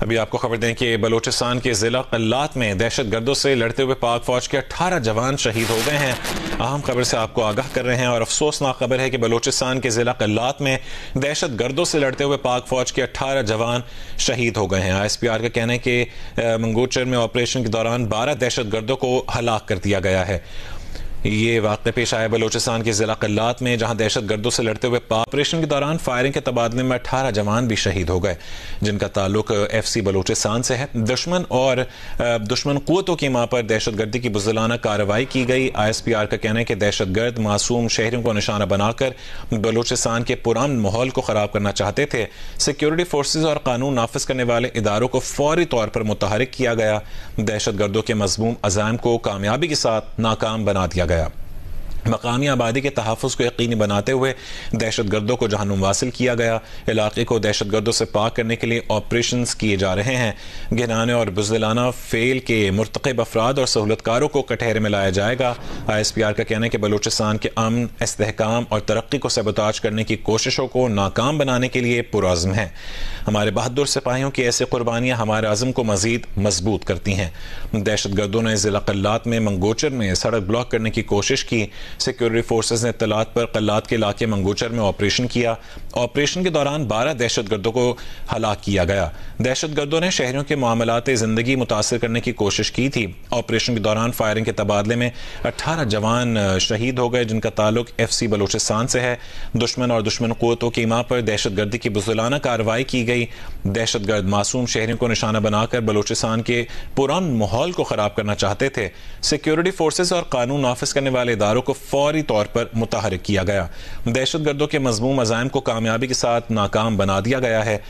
अभी आपको खबर दें कि बलूचिस्तान के जिला कल्लात में दहशत गर्दों से लड़ते हुए पाक फौज के 18 जवान शहीद हो गए हैं। अहम खबर से आपको आगाह कर रहे हैं और अफसोसनाक खबर है कि बलूचिस्तान के जिला कल्लात में दहशत गर्दों से लड़ते हुए पाक फौज के 18 जवान शहीद हो गए हैं। ISPR का कहना है कि मंगोचर में ऑपरेशन के दौरान 12 दहशत गर्दों को हलाक कर दिया गया है। ये वाक़या पेश आया बलूचिस्तान के जिला कल्लात में, जहां दहशत गर्दों से लड़ते हुए ऑपरेशन के दौरान फायरिंग के तबादले में 18 जवान भी शहीद हो गए, जिनका ताल्लुक FC बलूचिस्तान से है। दुश्मन क़ुव्वतों की मां पर दहशत गर्दी की बुज़दिलाना कार्रवाई की गई। ISPR का कहना है कि दहशत गर्द मासूम शहरियों को निशाना बनाकर बलूचिस्तान के पुरान माहौल को ख़राब करना चाहते थे। सिक्योरिटी फोर्सेज और कानून नाफिज करने वाले इदारों को फौरी तौर पर मुतहरिक किया गया। दहशत गर्दों के मज़मूम अज़ाइम को कामयाबी के साथ नाकाम बना दिया गया। मकामी आबादी के तहफ़्फ़ुज़ को यकीनी बनाते हुए दहशत गर्दों को जहन्नुम वासिल किया गया। इलाके को दहशत गर्दों से पाक करने के लिए ऑपरेशंस किए जा रहे हैं। घिनाने और बुज़दिलाना फेल के मुर्तकिब अफराद और सहूलतकारों को कटहरे में लाया जाएगा। ISPR का कहना है कि बलूचिस्तान के अमन, इस्तेहकाम और तरक्की को सबोताज करने की कोशिशों को नाकाम बनाने के लिए पुरअज़्म है। हमारे बहादुर सिपाहियों की ऐसी कुर्बानियाँ हमारे अज़्म को मज़ीद मजबूत करती हैं। दहशत गर्दों ने ज़िला कल्लात में मंगोचर में सड़क ब्लॉक करने की कोशिश की। सिक्योरिटी फोर्सेज ने इत्तलात पर कल्लात के इलाके मंगोचर में ऑपरेशन किया। ऑपरेशन के दौरान 12 दहशत गर्दों को हलाक किया गया। दहशत गर्दों ने शहरियों के मामलात ज़िंदगी मुतासर करने की कोशिश की थी। ऑपरेशन के दौरान फायरिंग के तबादले में 18 जवान शहीद हो गए, जिनका ताल्लुक FC बलूचिस्तान से है। दुश्मन और दुश्मन क़ुव्वतों की मां पर दहशत गर्दी की बुज़दिलाना कार्रवाई की गई। दहशत गर्द मासूम शहरियों को निशाना बनाकर बलूचिस्तान के पुरान माहौल को ख़राब करना चाहते थे। सिक्योरिटी फोर्सेज और कानून नाफिज करने वाले इदारों को फौरी तौर पर मुतहरिक किया गया। दहशत गर्दों के मज़मूम अज़ाइम को कामयाबी के साथ नाकाम बना दिया गया है।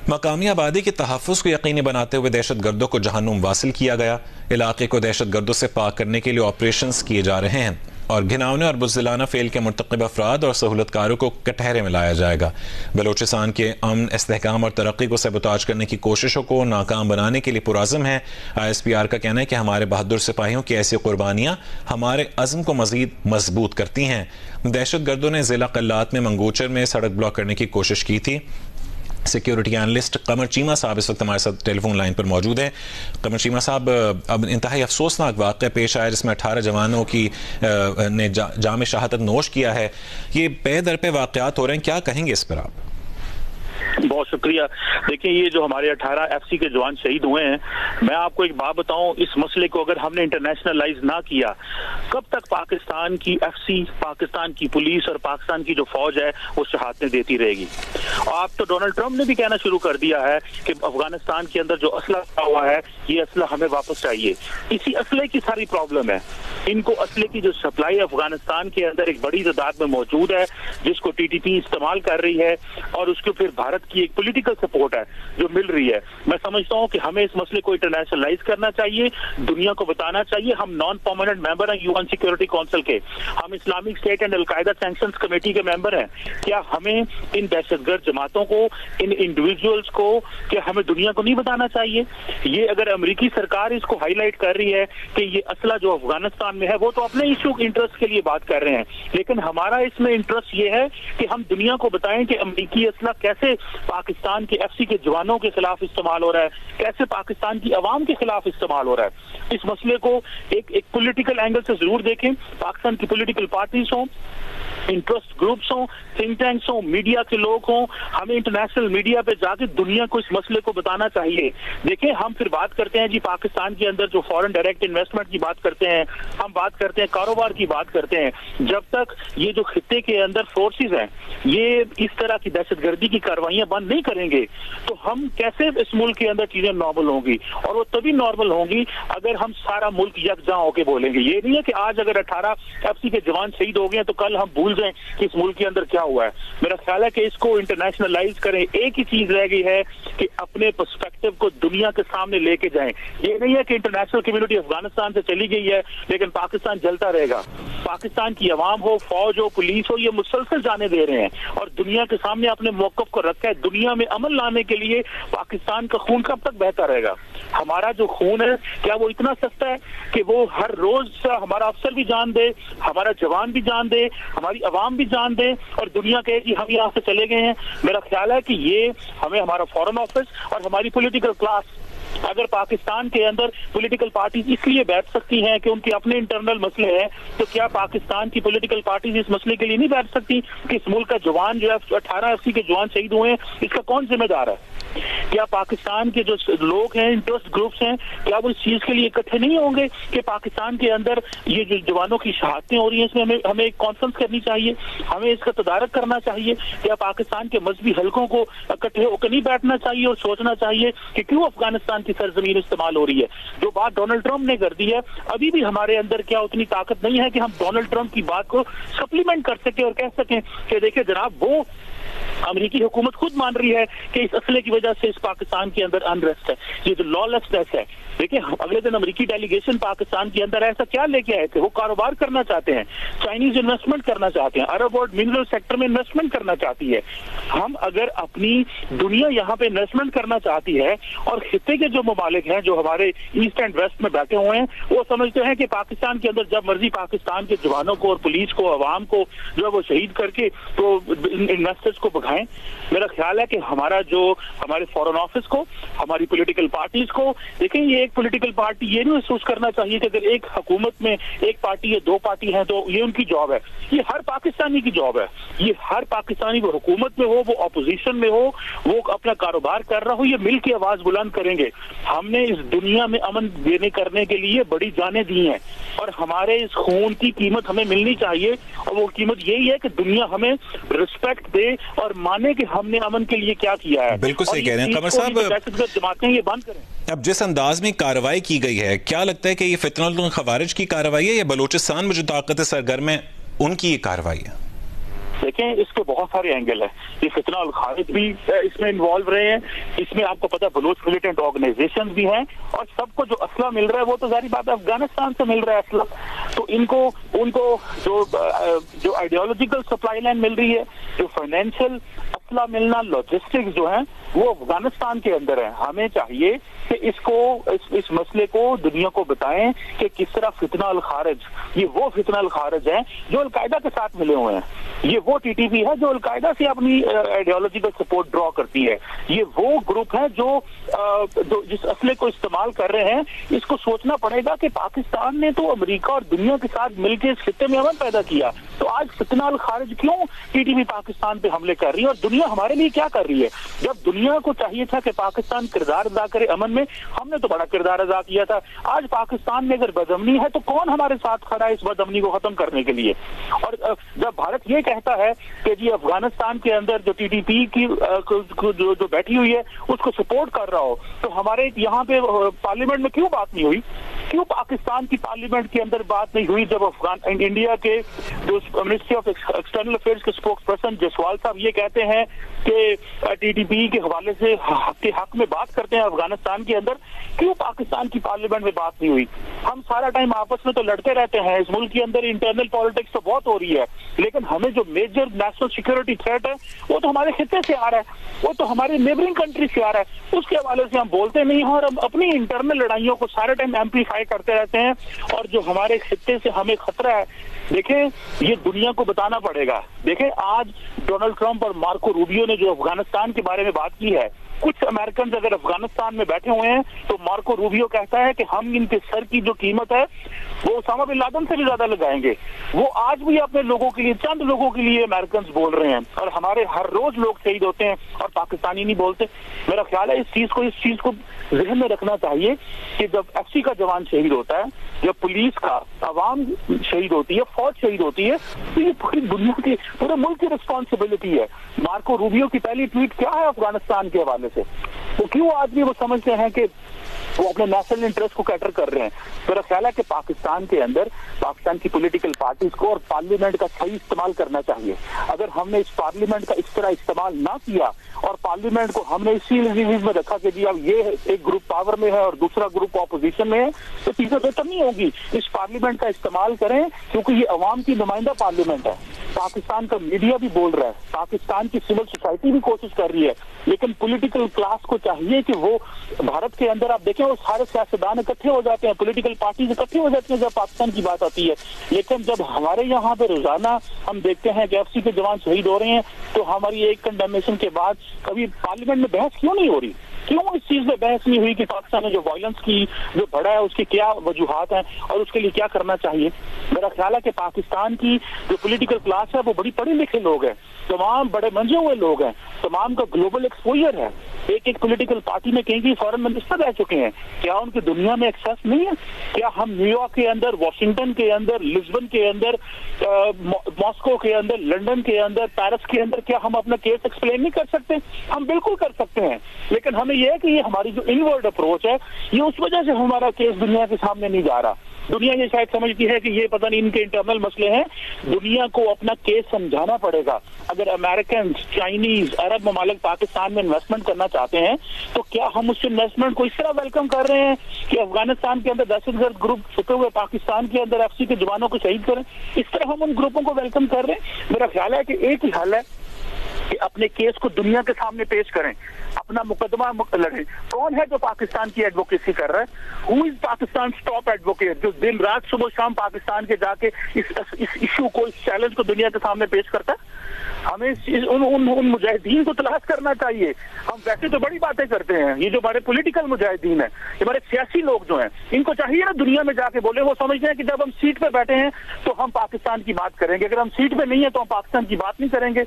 मकामी आबादी के तहफ़्फ़ुज़ को यकीनी बनाते हुए दहशत गर्दों को जहन्नुम वासिल किया गया। इलाके को दहशत गर्दों से पाक करने के लिए ऑपरेशंस किए जा रहे हैं और घिनौने और बुज़दिलाना फेल के मुर्तकिब अफराद और सहूलतकारों को कटहरे में लाया जाएगा। बलूचिस्तान के अमन, इस्तेहकाम और तरक्की को सबोताज करने की कोशिशों को नाकाम बनाने के लिए पुरअज़्म है। ISPR का कहना है कि हमारे बहादुर सिपाहियों की ऐसी कुर्बानियाँ हमारे अज़्म को मज़ीद मजबूत करती हैं। दहशत गर्दों ने ज़िला कल्लात में मंगोचर में सड़क ब्लॉक करने की कोशिश की थी। सिक्योरिटी एनालिस्ट कमर चीमा साहब इस वक्त हमारे साथ टेलीफोन लाइन पर मौजूद हैं। कमर चीमा साहब, अब इंतहाई अफसोसनाक वाक़या पेश आया जिसमें 18 जवानों की ने जाम शहादत नोश किया है। ये पे दर पे वाक़यात हो रहे हैं, क्या कहेंगे इस पर आप? बहुत शुक्रिया। देखिए, ये जो हमारे 18 FC के जवान शहीद हुए हैं, मैं आपको एक बात बताऊं, इस मसले को अगर हमने इंटरनेशनलाइज ना किया, कब तक पाकिस्तान की FC, पाकिस्तान की पुलिस और पाकिस्तान की जो फौज है वो शहादतें देती रहेगी। और आप तो डोनाल्ड ट्रंप ने भी कहना शुरू कर दिया है कि अफगानिस्तान के अंदर जो असला हुआ है, ये असला हमें वापस चाहिए। इसी असले की सारी प्रॉब्लम है। इनको असले की जो सप्लाई अफगानिस्तान के अंदर एक बड़ी तादाद में मौजूद है, जिसको TTP इस्तेमाल कर रही है और उसको फिर भारत की एक पॉलिटिकल सपोर्ट है जो मिल रही है। मैं समझता हूं कि हमें इस मसले को इंटरनेशनलाइज करना चाहिए, दुनिया को बताना चाहिए। हम नॉन परमानेंट मेंबर हैं UN सिक्योरिटी काउंसिल के, हम Islamic state and al Qaeda sanctions committee के मेंबर हैं। क्या हमें इन दहशतगर्द जमातों को, इन इंडिविजुअल्स को, क्या हमें दुनिया को नहीं बताना चाहिए? ये अगर अमेरिकी सरकार इसको हाईलाइट कर रही है कि ये असला जो अफगानिस्तान में है, वो तो अपने इशू इंटरेस्ट के लिए बात कर रहे हैं, लेकिन हमारा इसमें इंटरेस्ट ये है कि हम दुनिया को बताएं कि अमेरिकी असला कैसे पाकिस्तान के FC के जवानों के खिलाफ इस्तेमाल हो रहा है, कैसे पाकिस्तान की आवाम के खिलाफ इस्तेमाल हो रहा है। इस मसले को एक पॉलिटिकल एंगल से जरूर देखें। पाकिस्तान की पॉलिटिकल पार्टीज हों, इंटरेस्ट ग्रुप्स हों, थिंक टैंक्स हों, मीडिया के लोग हों, हमें इंटरनेशनल मीडिया पे जाके दुनिया को इस मसले को बताना चाहिए। देखें, हम फिर बात करते हैं जी पाकिस्तान के अंदर जो फॉरेन डायरेक्ट इन्वेस्टमेंट की बात करते हैं, हम बात करते हैं कारोबार की बात करते हैं। जब तक ये जो खित्ते के अंदर फोर्सेस हैं ये इस तरह की दहशतगर्दी की कार्रवाइयां बंद नहीं करेंगे, तो हम कैसे इस मुल्क के अंदर चीजें नॉर्मल होंगी? और वो तभी नॉर्मल होंगी अगर हम सारा मुल्क यकजा होकर बोलेंगे। ये नहीं है कि आज अगर 18 FC के जवान शहीद हो गए तो कल हम भूल जाएं कि इस मुल्क के अंदर क्या हुआ है। मेरा ख्याल है कि इसको इंटरनेशनलाइज करें। एक ही चीज रह गई है कि अपने पर्सपेक्टिव को दुनिया के सामने लेके जाएं। ये नहीं है कि इंटरनेशनल कम्युनिटी अफगानिस्तान से चली गई है लेकिन पाकिस्तान जलता रहेगा। पाकिस्तान की अवाम हो, फौज हो, पुलिस हो, ये मुसलसल जाने दे रहे हैं और दुनिया के सामने अपने मौकफ को रखा है। दुनिया में अमन लाने के लिए पाकिस्तान का खून कब तक बहता रहेगा? हमारा जो खून है क्या वो इतना सस्ता है कि वो हर रोज हमारा अफसर भी जान दे, हमारा जवान भी जान दे, हमारी अवाम भी जान दे और दुनिया कहे कि हम यहाँ से चले गए हैं। मेरा ख्याल है कि ये हमें हमारा फॉरेन ऑफिस और हमारी पॉलिटिकल क्लास, अगर पाकिस्तान के अंदर पॉलिटिकल पार्टीज इसलिए बैठ सकती हैं कि उनके अपने इंटरनल मसले हैं, तो क्या पाकिस्तान की पॉलिटिकल पार्टीज इस मसले के लिए नहीं बैठ सकती कि इस मुल्क का जवान जो है 18 FC के जवान शहीद हुए हैं, इसका कौन जिम्मेदार है? क्या पाकिस्तान के जो लोग हैं, इंटरेस्ट ग्रुप्स हैं, क्या वो इस चीज के लिए इकट्ठे नहीं होंगे कि पाकिस्तान के अंदर ये जो जवानों की शहादतें हो रही हैं इसमें हमें एक कॉन्फ्रेंस करनी चाहिए, हमें इसका तदारक करना चाहिए? क्या पाकिस्तान के मजहबी हलकों को इकट्ठे होकर नहीं बैठना चाहिए और सोचना चाहिए कि क्यों अफगानिस्तान की सरजमीन इस्तेमाल हो रही है? जो बात डोनाल्ड ट्रंप ने कर दी है, अभी भी हमारे अंदर क्या उतनी ताकत नहीं है कि हम डोनाल्ड ट्रंप की बात को सप्लीमेंट कर सके और कह सकें कि देखिए जनाब, वो अमेरिकी हुकूमत खुद मान रही है कि इस असले की वजह से इस पाकिस्तान के अंदर अनरेस्ट है, ये जो लॉलेसनेस है। देखिए अगले दिन अमेरिकी डेलीगेशन पाकिस्तान के अंदर ऐसा क्या लेके आए थे? वो कारोबार करना चाहते हैं, चाइनीज इन्वेस्टमेंट करना चाहते हैं, अरब और मिनरल सेक्टर में इन्वेस्टमेंट करना चाहती है। हम अगर अपनी दुनिया यहाँ पे इन्वेस्टमेंट करना चाहती है और खित्ते के जो ममालिक हैं जो हमारे ईस्ट एंड वेस्ट में बैठे हुए हैं, वो समझते हैं कि पाकिस्तान के अंदर जब मर्जी पाकिस्तान के जवानों को और पुलिस को, अवाम को जो है वो शहीद करके तो इन्वेस्टर्स को भगाएं। मेरा ख्याल है कि हमारे फॉरेन ऑफिस को, हमारी पॉलिटिकल पार्टीज को, देखें ये एक पॉलिटिकल पार्टी ये नहीं महसूस करना चाहिए कि अगर एक हुकूमत में एक पार्टी है, दो पार्टी है तो ये उनकी जॉब है। ये हर पाकिस्तानी की जॉब है। ये हर पाकिस्तानी, वो हुकूमत में हो, वो ऑपोजिशन में हो, वो अपना कारोबार कर रहा हो, ये मिल के आवाज बुलंद करेंगे। हमने इस दुनिया में अमन देने करने के लिए बड़ी जानें दी हैं और हमारे इस खून की कीमत हमें मिलनी चाहिए और वो कीमत यही है कि दुनिया हमें रिस्पेक्ट दे और माने कि हमने अमन के लिए क्या किया है। बिल्कुल सही कह रहे हैं कमर साहब। जमातें ये बंद करें। अब जिस अंदाज में कार्रवाई की गई है, क्या लगता है कि ये फितनतुल खवारिज की कार्रवाई है या बलूचिस्तान में जो ताकत सरगर्म है उनकी ये कार्रवाई है? देखें, इसके बहुत सारे एंगल है। ये फितना अल खारिज भी इसमें इन्वॉल्व रहे हैं, इसमें आपको पता है बलूच मिलिटेंट ऑर्गेनाइजेशन भी हैं और सबको जो असला मिल रहा है वो तो जारी बात है अफगानिस्तान से मिल रहा है असला। तो उनको जो आइडियोलॉजिकल सप्लाई लाइन मिल रही है, जो फाइनेंशियल असला मिलना, लॉजिस्टिक्स जो है वो अफगानिस्तान के अंदर है। हमें चाहिए कि इस मसले को दुनिया को बताएं कि किस तरह फितना अल खारिज, ये वो फितना अल खारिज है जो अलकायदा के साथ मिले हुए हैं, ये वो टीटीपी है जो अलकायदा से अपनी आइडियोलॉजिकल सपोर्ट ड्रॉ करती है, ये वो ग्रुप है जो जिस असले को इस्तेमाल कर रहे हैं। इसको सोचना पड़ेगा कि पाकिस्तान ने तो अमेरिका और दुनिया के साथ मिलकर इस खित्ते में अमन पैदा किया, तो आज फितना अल खारिज क्यों टीटीपी पाकिस्तान पे हमले कर रही है और दुनिया हमारे लिए क्या कर रही है? जब दुनिया को चाहिए था कि पाकिस्तान किरदार अदा करे अमन में, हमने तो बड़ा किरदार अदा किया था। आज पाकिस्तान में अगर बदअमनी है तो कौन हमारे साथ खड़ा है इस बदअमनी को खत्म करने के लिए? और जब भारत ये कहता है कि जी अफगानिस्तान के अंदर जो टीटीपी की जो बैठी हुई है उसको सपोर्ट कर रहा हो, तो हमारे यहाँ पे पार्लियामेंट में क्यों बात नहीं हुई? क्यों पाकिस्तान की पार्लियामेंट के अंदर बात नहीं हुई जब इंडिया के जो मिनिस्ट्री ऑफ एक्सटर्नल अफेयर्स के स्पोक्स पर्सन जसवाल साहब ये कहते हैं कि टीटीपी के हवाले से के हक में बात करते हैं अफगानिस्तान के अंदर, क्यों पाकिस्तान की पार्लियामेंट में बात नहीं हुई? हम सारा टाइम आपस में तो लड़ते रहते हैं, इस मुल्क के अंदर इंटरनल पॉलिटिक्स तो बहुत हो रही है, लेकिन हमें जो मेजर नेशनल सिक्योरिटी थ्रेट है वो तो हमारे खित्ते से आ रहा है, वो तो हमारे नेबरिंग कंट्री से आ रहा है। उसके हवाले से हम बोलते नहीं हैं और हम अपनी इंटरनल लड़ाइयों को सारे टाइम एम्पलीफाई करते रहते हैं और जो हमारे खित्ते से हमें खतरा है, देखें ये दुनिया को बताना पड़ेगा। देखें आज डोनाल्ड ट्रंप और मार्को रूबियो ने जो अफगानिस्तान के बारे में बात की है, कुछ अमेरिकन अगर अफगानिस्तान में बैठे हुए हैं तो मार्को रूबियो कहता है कि हम इनके सर की जो कीमत है वो ओसामा बिन लादेन से भी ज्यादा लगाएंगे। वो आज भी अपने लोगों के लिए, चंद लोगों के लिए अमेरिकन बोल रहे हैं और हमारे हर रोज लोग शहीद होते हैं और पाकिस्तानी नहीं बोलते। मेरा ख्याल है इस चीज को जहन में रखना चाहिए कि जब FC का जवान शहीद होता है, जब पुलिस का अवाम शहीद होती है, फौज शहीद होती है, तो ये पूरी दुनिया की, पूरे मुल्क की रिस्पॉन्सिबिलिटी है। मार्को रूबियो की पहली ट्वीट क्या है अफगानिस्तान के हवाले से? तो क्यों आदमी वो समझते हैं कि वो अपने नेशनल इंटरेस्ट को कैटर कर रहे हैं? मेरा ख्याल है कि पाकिस्तान के अंदर पाकिस्तान की पॉलिटिकल पार्टीज को और पार्लियामेंट का सही इस्तेमाल करना चाहिए। अगर हमने इस पार्लियामेंट का इस तरह इस्तेमाल ना किया और पार्लियामेंट को हमने इसी रिलीज में रखा कि जी अब ये एक ग्रुप पावर में है और दूसरा ग्रुप ऑपोजिशन में है, तो चीजें बेहतर नहीं होगी। इस पार्लियामेंट का इस्तेमाल करें क्योंकि ये अवाम की नुमाइंदा पार्लियामेंट है। पाकिस्तान का मीडिया भी बोल रहा है, पाकिस्तान की सिविल सोसाइटी भी कोशिश कर रही है, लेकिन पॉलिटिकल क्लास को चाहिए कि वो भारत के अंदर आप देखें वो सारे सियासतदान इकट्ठे हो जाते हैं, पॉलिटिकल पार्टीज इकट्ठे हो जाती हैं जब पाकिस्तान की बात आती है। लेकिन जब हमारे यहाँ पे रोजाना हम देखते हैं कि एफसी के जवान शहीद हो रहे हैं तो हमारी एक कंडेमनेशन के बाद कभी पार्लियामेंट में बहस क्यों नहीं हो रही? क्यों इस चीज में बहस नहीं हुई कि पाकिस्तान में जो वायलेंस की जो बढ़ा है उसकी क्या वजूहात हैं और उसके लिए क्या करना चाहिए? मेरा ख्याल है कि पाकिस्तान की जो पॉलिटिकल क्लास है वो बड़ी पढ़े लिखे लोग हैं, तमाम बड़े मंजे हुए लोग हैं, तमाम का ग्लोबल एक्सपोजर है। एक एक पॉलिटिकल पार्टी में कहीं फॉरेन मिनिस्टर रह चुके हैं। क्या उनकी दुनिया में एक्सेस नहीं है? क्या हम न्यूयॉर्क के अंदर, वॉशिंगटन के अंदर, लिस्बन के अंदर, मॉस्को के अंदर, लंदन के अंदर, पेरिस के अंदर क्या हम अपना केस एक्सप्लेन नहीं कर सकते? हम बिल्कुल कर सकते हैं, लेकिन हमें यह है कि ये हमारी जो इनवर्ड अप्रोच है ये उस वजह से हमारा केस दुनिया के सामने नहीं जा रहा। दुनिया ये शायद समझती है कि ये पता नहीं इनके इंटरनल मसले हैं, दुनिया को अपना केस समझाना पड़ेगा। अगर अमेरिकन, चाइनीज, अरब ममालिक पाकिस्तान में इन्वेस्टमेंट करना चाहते हैं तो क्या हम उस इन्वेस्टमेंट को इस तरह वेलकम कर रहे हैं कि अफगानिस्तान के अंदर दहशतगर्द ग्रुप छुपे हुए पाकिस्तान के अंदर एफसी के जवानों को शहीद करें? इस तरह हम उन ग्रुपों को वेलकम कर रहे हैं। मेरा ख्याल है कि एक ही हल है कि अपने केस को दुनिया के सामने पेश करें, अपना मुकदमा लड़ें। कौन है जो पाकिस्तान की एडवोकेसी कर रहा है? Who is Pakistan top advocate जो दिन रात सुबह शाम पाकिस्तान के जाके इस इशू को, इस चैलेंज को दुनिया के सामने पेश करता है? हमें उन मुजाहिदीन को तलाश करना चाहिए। हम वैसे तो बड़ी बातें करते हैं, ये जो हमारे पॉलिटिकल मुजाहिदीन है, हमारे सियासी लोग जो हैं, इनको चाहिए ना दुनिया में जाके बोले। वो समझते हैं कि जब हम सीट पे बैठे हैं तो हम पाकिस्तान की बात करेंगे, अगर हम सीट पे नहीं है तो हम पाकिस्तान की बात नहीं करेंगे।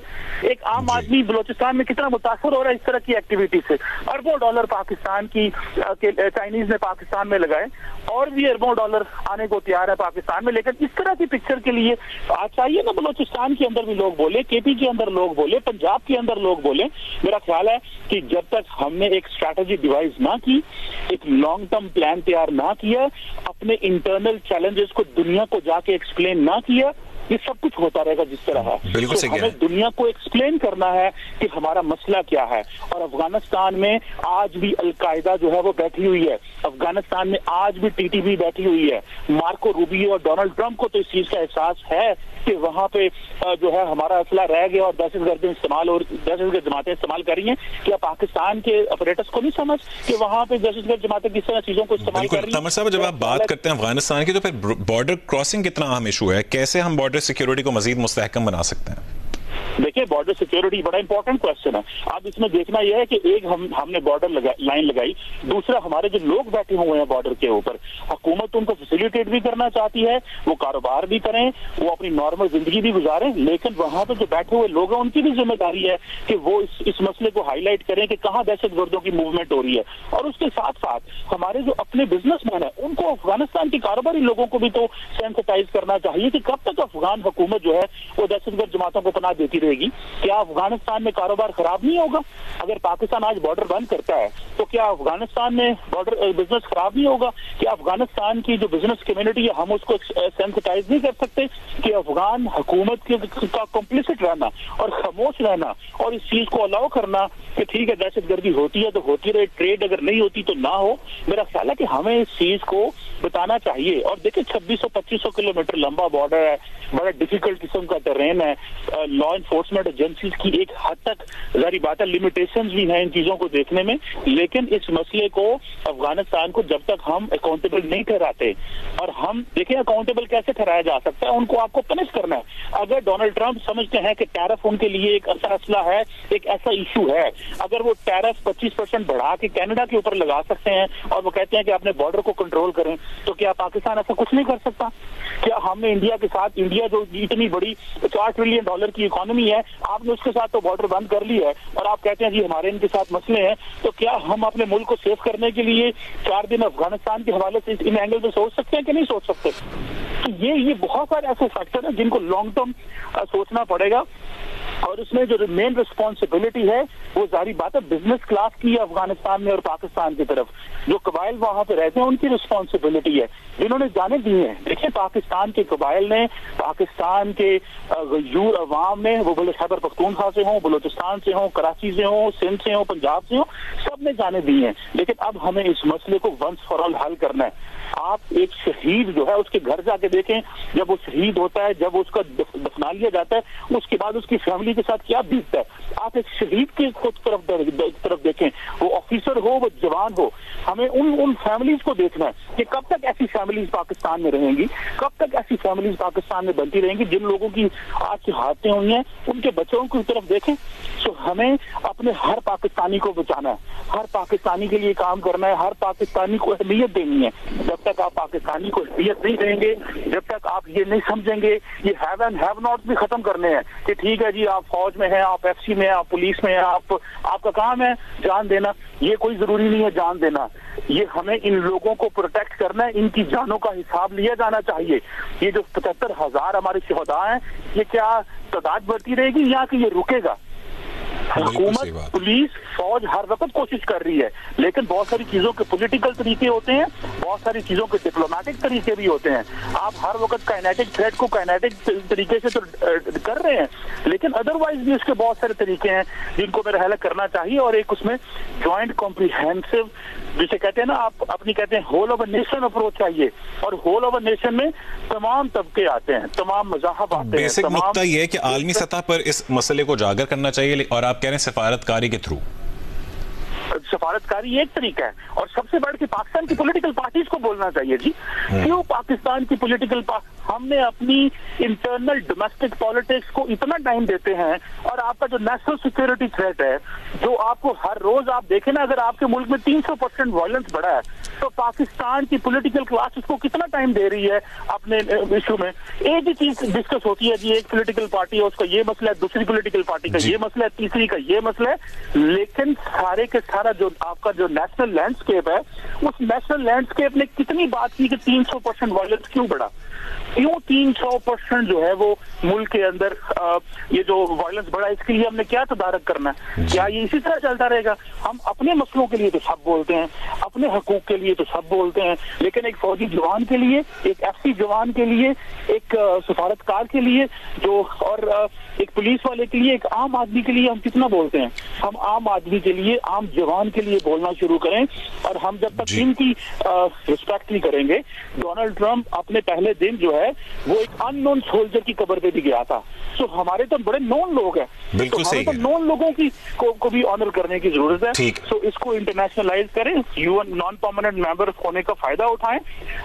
एक आम आदमी बलोचिस्तान में कितना मुतासर हो रहा है इस तरह की एक्टिविटी से। अरबों डॉलर पाकिस्तान की चाइनीज ने पाकिस्तान में लगाए, और भी अरबों डॉलर आने को तैयार है पाकिस्तान में। लेकिन इस तरह की पिक्चर के लिए आज चाहिए ना बलोचिस्तान के अंदर भी लोग बोले, केपी के अंदर लोग बोले, पंजाब के अंदर लोग बोले। मेरा ख्याल है कि जब तक हमने एक स्ट्रैटेजी डिवाइस ना की, एक लॉन्ग टर्म प्लान तैयार ना किया, अपने इंटरनल चैलेंजेस को दुनिया को जाके एक्सप्लेन ना किया, ये सब कुछ होता रहेगा जिस तरह है। बिल्कुल तो हमें दुनिया को एक्सप्लेन करना है कि हमारा मसला क्या है। और अफगानिस्तान में आज भी अलकायदा जो है वो बैठी हुई है, अफगानिस्तान में आज भी टीटीपी बैठी हुई है। मार्को रूबियो और डोनाल्ड ट्रंप को तो इस चीज का एहसास है कि वहां पे जो है हमारा असला रह गया और दहशतगर्द इस्तेमाल और दहशतगर्द जमातें इस्तेमाल कर रही हैं। क्या पाकिस्तान के ऑपरेटर्स को नहीं समझ कि वहां पे दहशतगर्द जमातें किस तरह चीजों को इस्तेमाल कर रही हैं? तमर साहब, जब आप बात करते हैं अफगानिस्तान की तो फिर बॉर्डर क्रॉसिंग कितना अहम इशू है? कैसे हम बॉर्डर सिक्योरिटी को मजीद मुस्तहकम बना सकते हैं? देखिए, बॉर्डर सिक्योरिटी बड़ा इंपॉर्टेंट क्वेश्चन है। अब इसमें देखना यह है कि एक हमने बॉर्डर लाइन लगाई, दूसरा हमारे जो लोग बैठे हुए हैं बॉर्डर के ऊपर, हुकूमत उनको फैसिलिटेट भी करना चाहती है, वो कारोबार भी करें, वो अपनी नॉर्मल जिंदगी भी गुजारें, लेकिन वहां पर जो बैठे हुए लोग हैं उनकी भी जिम्मेदारी है कि वो इस मसले को हाईलाइट करें कि कहाँ दहशतगर्दों की मूवमेंट हो रही है। और उसके साथ साथ हमारे जो अपने बिजनेसमैन है उनको, अफगानिस्तान के कारोबारी लोगों को भी तो सेंसिटाइज करना चाहिए कि कब तक अफगान हुकूमत जो है वो दहशतगर्द जमातों को पनाह देती रहेगी। क्या अफगानिस्तान में कारोबार खराब नहीं होगा? अगर पाकिस्तान आज बॉर्डर बंद करता है तो क्या अफगानिस्तान में बॉर्डर बिजनेस खराब नहीं होगा? क्या अफगानिस्तान की जो बिजनेस कम्युनिटी है हम उसको सेंसिटाइज नहीं कर सकते कि अफगान हुकूमत का कॉम्प्लिसिट रहना और खामोश रहना और इस चीज को अलाउ करना कि ठीक है दहशतगर्दी होती है तो होती रहे, ट्रेड अगर नहीं होती तो ना हो। मेरा ख्याल है कि हमें इस चीज को बताना चाहिए। और देखिए 2600-2500 किलोमीटर लंबा बॉर्डर है, बड़ा डिफिकल्ट किस्म का टेरेन है, लॉ एनफोर्समेंट एजेंसीज की एक हद तक जारी बात है लिमिटेशंस भी हैं इन चीजों को देखने में। लेकिन इस मसले को अफगानिस्तान को जब तक हम अकाउंटेबल नहीं ठहराते, और हम देखिए अकाउंटेबल कैसे ठहराया जा सकता है, उनको आपको पनिश करना है। अगर डोनाल्ड ट्रंप समझते हैं कि टैरिफ उनके लिए एक ऐसा मसला है, एक ऐसा इशू है, अगर वो टैरिफ 25% बढ़ा के कनाडा के ऊपर लगा सकते हैं और वो कहते हैं कि अपने बॉर्डर को कंट्रोल करें, तो क्या पाकिस्तान ऐसा कुछ नहीं कर सकता? क्या हमने इंडिया के साथ, इंडिया जो इतनी बड़ी $4 ट्रिलियन की इकोनॉमी है, आपने उसके साथ तो बॉर्डर बंद कर ली है और आप कहते हैं जी हमारे इनके साथ मसले हैं, तो क्या हम अपने मुल्क को सेव करने के लिए 4 दिन अफगानिस्तान के हवाले से इन एंगल से सोच सकते हैं कि नहीं सोच सकते? तो ये बहुत सारे ऐसे फैक्टर हैं जिनको लॉन्ग टर्म सोचना पड़ेगा। और उसमें जो मेन रिस्पॉन्सिबिलिटी है वो जारी बात है बिजनेस क्लास की है अफगानिस्तान में और पाकिस्तान की तरफ। जो कबाइल वहां पे रहते हैं उनकी रिस्पॉन्सिबिलिटी है जिन्होंने जाने दी हैं। देखिए, पाकिस्तान के कबाइल ने, पाकिस्तान के गयूर अवाम ने, वो बोले खैबर पख्तूनख्वा से हों, बलूचिस्तान से हों, कराची से हों, सिंध से हों, पंजाब से हों, सब ने जाने दी हैं। लेकिन अब हमें इस मसले को वंस फॉर ऑल हल करना है। आप एक शहीद जो है उसके घर जाके देखें, जब वो शहीद होता है, जब उसका दफना लिया जाता है, उसके बाद उसकी फैमिली के साथ क्या बीतता है। आप एक शहीद की तरफ देखें, वो ऑफिसर हो, वो जवान हो, हमें उन फैमिलीज को देखना है कि कब तक ऐसी फैमिलीज पाकिस्तान में रहेंगी, कब तक ऐसी फैमिलीज पाकिस्तान में बनती रहेंगी। जिन लोगों की आज हादसे हुई हैं, उनके बच्चों की तरफ देखें। तो हमें अपने हर पाकिस्तानी को बचाना है, हर पाकिस्तानी के लिए काम करना है, हर पाकिस्तानी को अहमियत देनी है। जब तक आप पाकिस्तानी को अहमियत नहीं देंगे, जब तक आप ये नहीं समझेंगे, ये हैव एंड हैव नॉट भी खत्म करने हैं कि ठीक है जी, आप फौज में हैं, आप एफसी में हैं, आप पुलिस में हैं, आपका काम है जान देना, ये कोई जरूरी नहीं है जान देना। ये हमें इन लोगों को प्रोटेक्ट करना है, इनकी जानों का हिसाब लिया जाना चाहिए। ये जो 75,000 हमारे शहदा हैं, ये क्या तादाद बढ़ती रहेगी या कि ये रुकेगा? हुकूमत, पुलिस, फौज हर वक्त कोशिश कर रही है, लेकिन बहुत सारी चीजों के पॉलिटिकल तरीके होते हैं, बहुत सारी चीजों के डिप्लोमेटिक तरीके भी होते हैं। आप हर वक्त काइनेटिक थ्रेट को काइनेटिक तरीके से तो कर रहे हैं, लेकिन अदरवाइज भी उसके बहुत सारे तरीके हैं जिनको मेरा ख्याल करना चाहिए। और एक उसमें ज्वाइंट कॉम्प्रिहेंसिव, जिसे कहते हैं ना, आप अपनी कहते हैं होल ऑफ नेशन अप्रोच चाहिए, और होल ऑफ नेशन में तमाम तबके आते हैं, तमाम मज़ाहब आते हैं। बेसिक नुकता यह है कि आलमी सतह पर इस मसले को उजागर करना चाहिए, और आप कह रहे हैं सफारतकारी के थ्रू। सफारतकारी एक तरीका है, और सबसे बढ़ के पाकिस्तान की पॉलिटिकल पार्टीज को बोलना चाहिए जी। क्यों पाकिस्तान की पॉलिटिकल हमने अपनी इंटरनल डोमेस्टिक पॉलिटिक्स को इतना टाइम देते हैं, और आपका जो नेशनल सिक्योरिटी थ्रेट है, जो आपको हर रोज आप देखें ना, अगर आपके मुल्क में 300% वायलेंस बढ़ा है, तो पाकिस्तान की पॉलिटिकल क्लास उसको कितना टाइम दे रही है अपने इशू में। एक ही चीज डिस्कस होती है जी, एक पॉलिटिकल पार्टी है उसका ये मसला है, दूसरी पॉलिटिकल पार्टी का ये मसला है, तीसरी का ये मसला है, लेकिन सारे के सारा जो आपका जो नेशनल लैंडस्केप है, उस नेशनल लैंडस्केप ने कितनी बात की कि 300% वायलेंस क्यों बढ़ा, क्यों 300% जो है वो मुल्क के अंदर ये जो वायलेंस बढ़ा, इसके लिए हमने क्या तदारक करना है? क्या ये इसी तरह चलता रहेगा? हम अपने मसलों के लिए तो सब बोलते हैं, अपने हकूक के लिए तो सब बोलते हैं, लेकिन एक फौजी जवान के लिए, एक एफसी जवान के लिए, एक सफारतकार के लिए, जो और एक पुलिस वाले के लिए, एक आम आदमी के लिए हम कितना बोलते हैं? हम आम आदमी के लिए, आम जवान के लिए बोलना शुरू करें, और हम जब तक इनकी रिस्पेक्ट नहीं करेंगे। डोनाल्ड ट्रंप अपने पहले दिन जो है वो एक अननोन सोल्जर की कब्र पे भी गया था। तो हमारे तो बड़े नोन लोग हैं, बिल्कुल तो सही हमें तो नोन लोगों की को भी ऑनर करने की जरूरत है। तो इसको इंटरनेशनलाइज करें, यूएन नॉन परमानेंट मेंबर होने का फायदा उठाएं,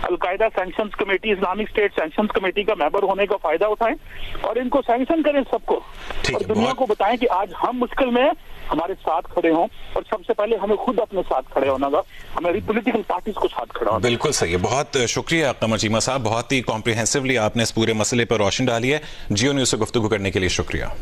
al Qaeda sanctions committee, Islamic state sanctions committee का मेंबर होने का फायदा उठाएं, और इनको सैंक्शन करें सबको, और दुनिया को बताएं कि आज हम मुश्किल में हमारे साथ खड़े हों, और सबसे पहले हमें खुद अपने साथ खड़े होना था, हमारी पॉलिटिकल पार्टीज को साथ खड़ा होना। बिल्कुल सही है। बहुत शुक्रिया कमर चीमा साहब, बहुत ही कॉम्प्रिहेंसिवली आपने इस पूरे मसले पर रोशनी डाली है। जियो न्यूज़ से गुफ्तगू करने के लिए शुक्रिया।